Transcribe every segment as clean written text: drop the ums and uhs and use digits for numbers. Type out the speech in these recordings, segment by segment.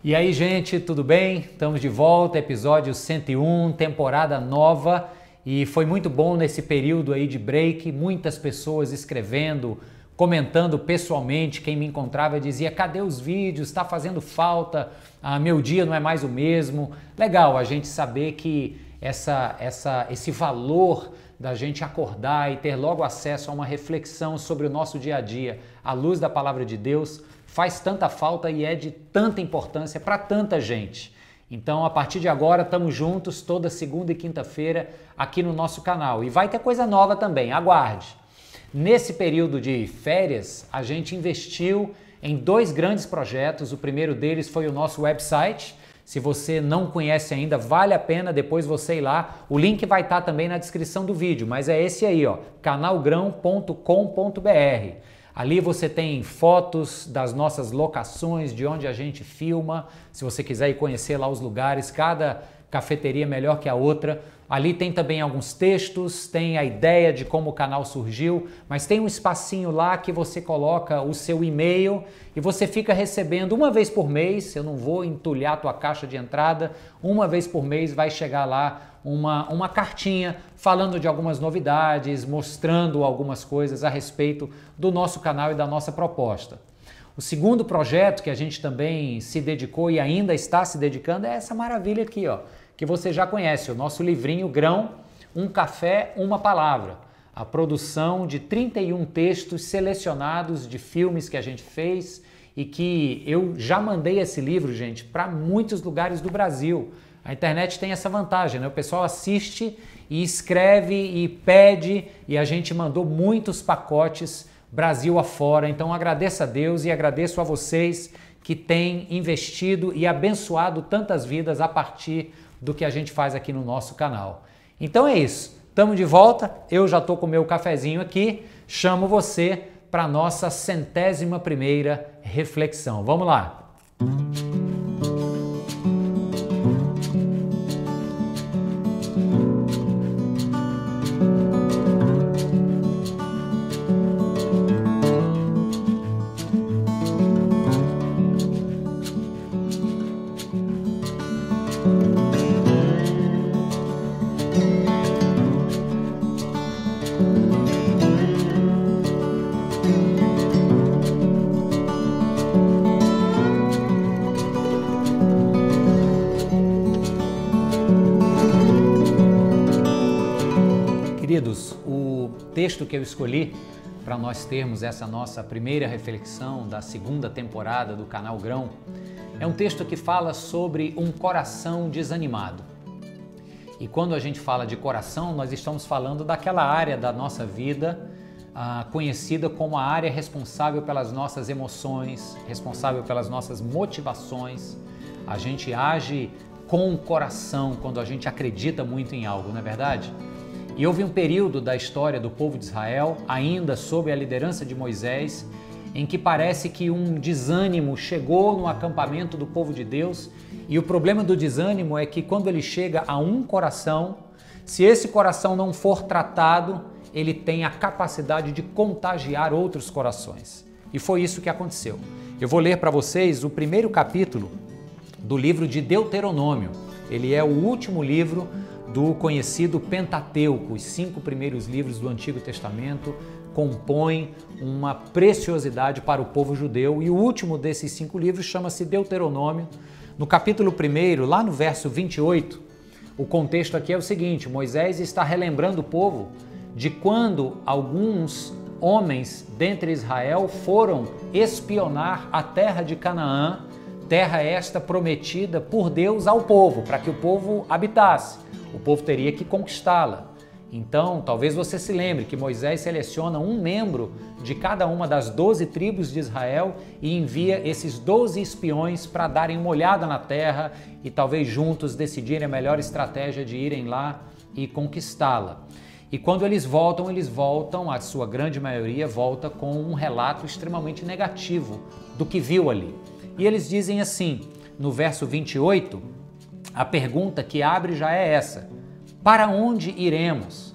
E aí, gente, tudo bem? Estamos de volta, episódio 101, temporada nova, e foi muito bom nesse período aí de break, muitas pessoas escrevendo, comentando pessoalmente, quem me encontrava dizia: cadê os vídeos? Está fazendo falta, meu dia não é mais o mesmo. Legal a gente saber que esse valor da gente acordar e ter logo acesso a uma reflexão sobre o nosso dia a dia, à luz da palavra de Deus, faz tanta falta e é de tanta importância para tanta gente. Então, a partir de agora, estamos juntos toda segunda e quinta-feira aqui no nosso canal. E vai ter coisa nova também, aguarde. Nesse período de férias, a gente investiu em dois grandes projetos. O primeiro deles foi o nosso website. Se você não conhece ainda, vale a pena depois você ir lá. O link vai estar também na descrição do vídeo, mas é esse aí, ó, canalgrão.com.br. Ali você tem fotos das nossas locações, de onde a gente filma. Se você quiser ir conhecer lá os lugares, cada cafeteria é melhor que a outra. Ali tem também alguns textos, tem a ideia de como o canal surgiu, mas tem um espacinho lá que você coloca o seu e-mail e você fica recebendo uma vez por mês. Eu não vou entulhar a tua caixa de entrada, uma vez por mês vai chegar lá uma cartinha falando de algumas novidades, mostrando algumas coisas a respeito do nosso canal e da nossa proposta. O segundo projeto que a gente também se dedicou e ainda está se dedicando é essa maravilha aqui, ó, que você já conhece, o nosso livrinho Grão, um café, uma palavra. A produção de 31 textos selecionados de filmes que a gente fez e que eu já mandei esse livro, gente, para muitos lugares do Brasil. A internet tem essa vantagem, né? O pessoal assiste e escreve e pede, e a gente mandou muitos pacotes Brasil afora. Então agradeço a Deus e agradeço a vocês que têm investido e abençoado tantas vidas a partir do que a gente faz aqui no nosso canal. Então é isso, estamos de volta, eu já estou com o meu cafezinho aqui, chamo você para a nossa 101ª reflexão. Vamos lá! Queridos, o texto que eu escolhi para nós termos essa nossa primeira reflexão da segunda temporada do Canal Grão é um texto que fala sobre um coração desanimado. E quando a gente fala de coração, nós estamos falando daquela área da nossa vida conhecida como a área responsável pelas nossas emoções, responsável pelas nossas motivações. A gente age com o coração quando a gente acredita muito em algo, não é verdade? E houve um período da história do povo de Israel, ainda sob a liderança de Moisés, em que parece que um desânimo chegou no acampamento do povo de Deus. E o problema do desânimo é que quando ele chega a um coração, se esse coração não for tratado, ele tem a capacidade de contagiar outros corações. E foi isso que aconteceu. Eu vou ler para vocês o primeiro capítulo do livro de Deuteronômio. Ele é o último livro do conhecido Pentateuco. Os 5 primeiros livros do Antigo Testamento compõem uma preciosidade para o povo judeu, e o último desses 5 livros chama-se Deuteronômio. No capítulo 1, lá no verso 28, o contexto aqui é o seguinte: Moisés está relembrando o povo de quando alguns homens dentre Israel foram espionar a terra de Canaã, terra esta prometida por Deus ao povo, para que o povo habitasse. O povo teria que conquistá-la. Então, talvez você se lembre que Moisés seleciona um membro de cada uma das 12 tribos de Israel e envia esses 12 espiões para darem uma olhada na terra e talvez juntos decidirem a melhor estratégia de irem lá e conquistá-la. E quando eles voltam, a sua grande maioria volta com um relato extremamente negativo do que viu ali. E eles dizem assim, no verso 28, a pergunta que abre já é essa: para onde iremos?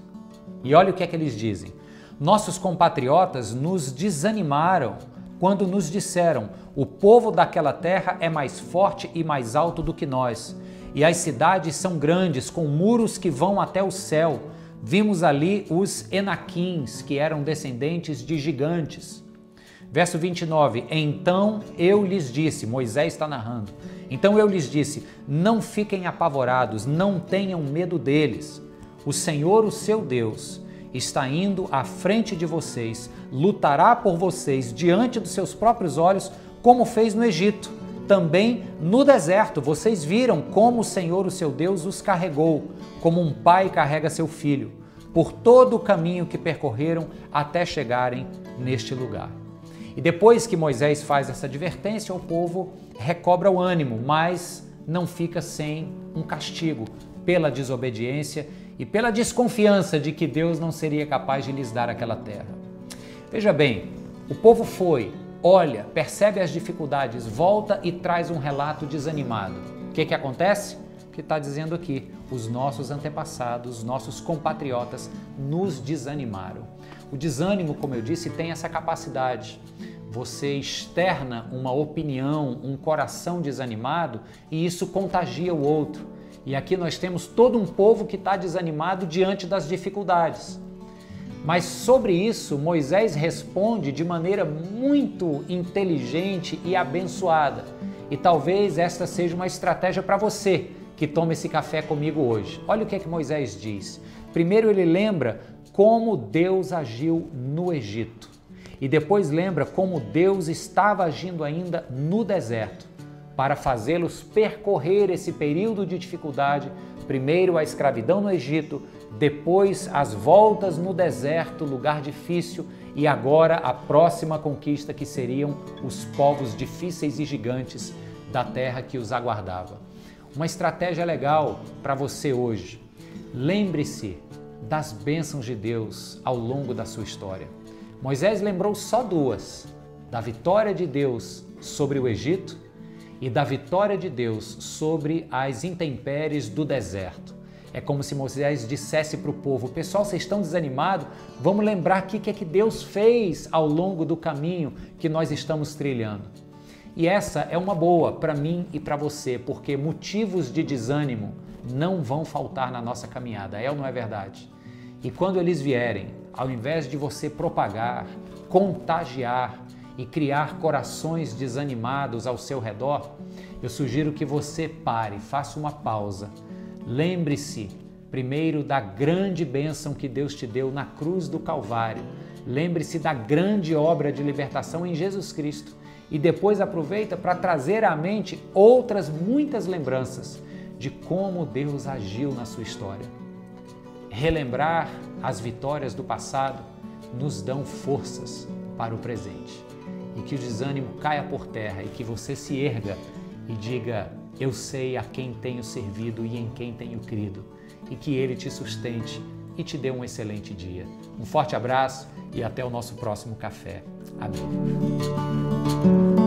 E olha o que é que eles dizem: nossos compatriotas nos desanimaram quando nos disseram: o povo daquela terra é mais forte e mais alto do que nós, e as cidades são grandes, com muros que vão até o céu. Vimos ali os Enaquins, que eram descendentes de gigantes. Verso 29, então eu lhes disse, Moisés está narrando, então eu lhes disse, não fiquem apavorados, não tenham medo deles. O Senhor, o seu Deus, está indo à frente de vocês, lutará por vocês diante dos seus próprios olhos, como fez no Egito. Também no deserto, vocês viram como o Senhor, o seu Deus, os carregou, como um pai carrega seu filho, por todo o caminho que percorreram até chegarem neste lugar. E depois que Moisés faz essa advertência, o povo recobra o ânimo, mas não fica sem um castigo pela desobediência e pela desconfiança de que Deus não seria capaz de lhes dar aquela terra. Veja bem, o povo foi, olha, percebe as dificuldades, volta e traz um relato desanimado. O que acontece? O que está dizendo aqui, os nossos antepassados, nossos compatriotas nos desanimaram. O desânimo, como eu disse, tem essa capacidade. Você externa uma opinião, um coração desanimado e isso contagia o outro. E aqui nós temos todo um povo que está desanimado diante das dificuldades. Mas sobre isso, Moisés responde de maneira muito inteligente e abençoada. E talvez esta seja uma estratégia para você que toma esse café comigo hoje. Olha o que é que Moisés diz. Primeiro ele lembra como Deus agiu no Egito. E depois lembra como Deus estava agindo ainda no deserto, para fazê-los percorrer esse período de dificuldade, primeiro a escravidão no Egito, depois as voltas no deserto, lugar difícil, e agora a próxima conquista que seriam os povos difíceis e gigantes da terra que os aguardava. Uma estratégia legal para você hoje. Lembre-se das bênçãos de Deus ao longo da sua história. Moisés lembrou só duas, da vitória de Deus sobre o Egito e da vitória de Deus sobre as intempéries do deserto. É como se Moisés dissesse para o povo, pessoal, vocês estão desanimados? Vamos lembrar aqui o que é que Deus fez ao longo do caminho que nós estamos trilhando. E essa é uma boa para mim e para você, porque motivos de desânimo não vão faltar na nossa caminhada, é ou não é verdade? E quando eles vierem, ao invés de você propagar, contagiar e criar corações desanimados ao seu redor, eu sugiro que você pare, faça uma pausa. Lembre-se primeiro da grande bênção que Deus te deu na cruz do Calvário. Lembre-se da grande obra de libertação em Jesus Cristo. E depois aproveita para trazer à mente outras muitas lembranças de como Deus agiu na sua história. Relembrar as vitórias do passado nos dão forças para o presente. E que o desânimo caia por terra e que você se erga e diga, eu sei a quem tenho servido e em quem tenho crido. E que Ele te sustente e te dê um excelente dia. Um forte abraço e até o nosso próximo café. Amém.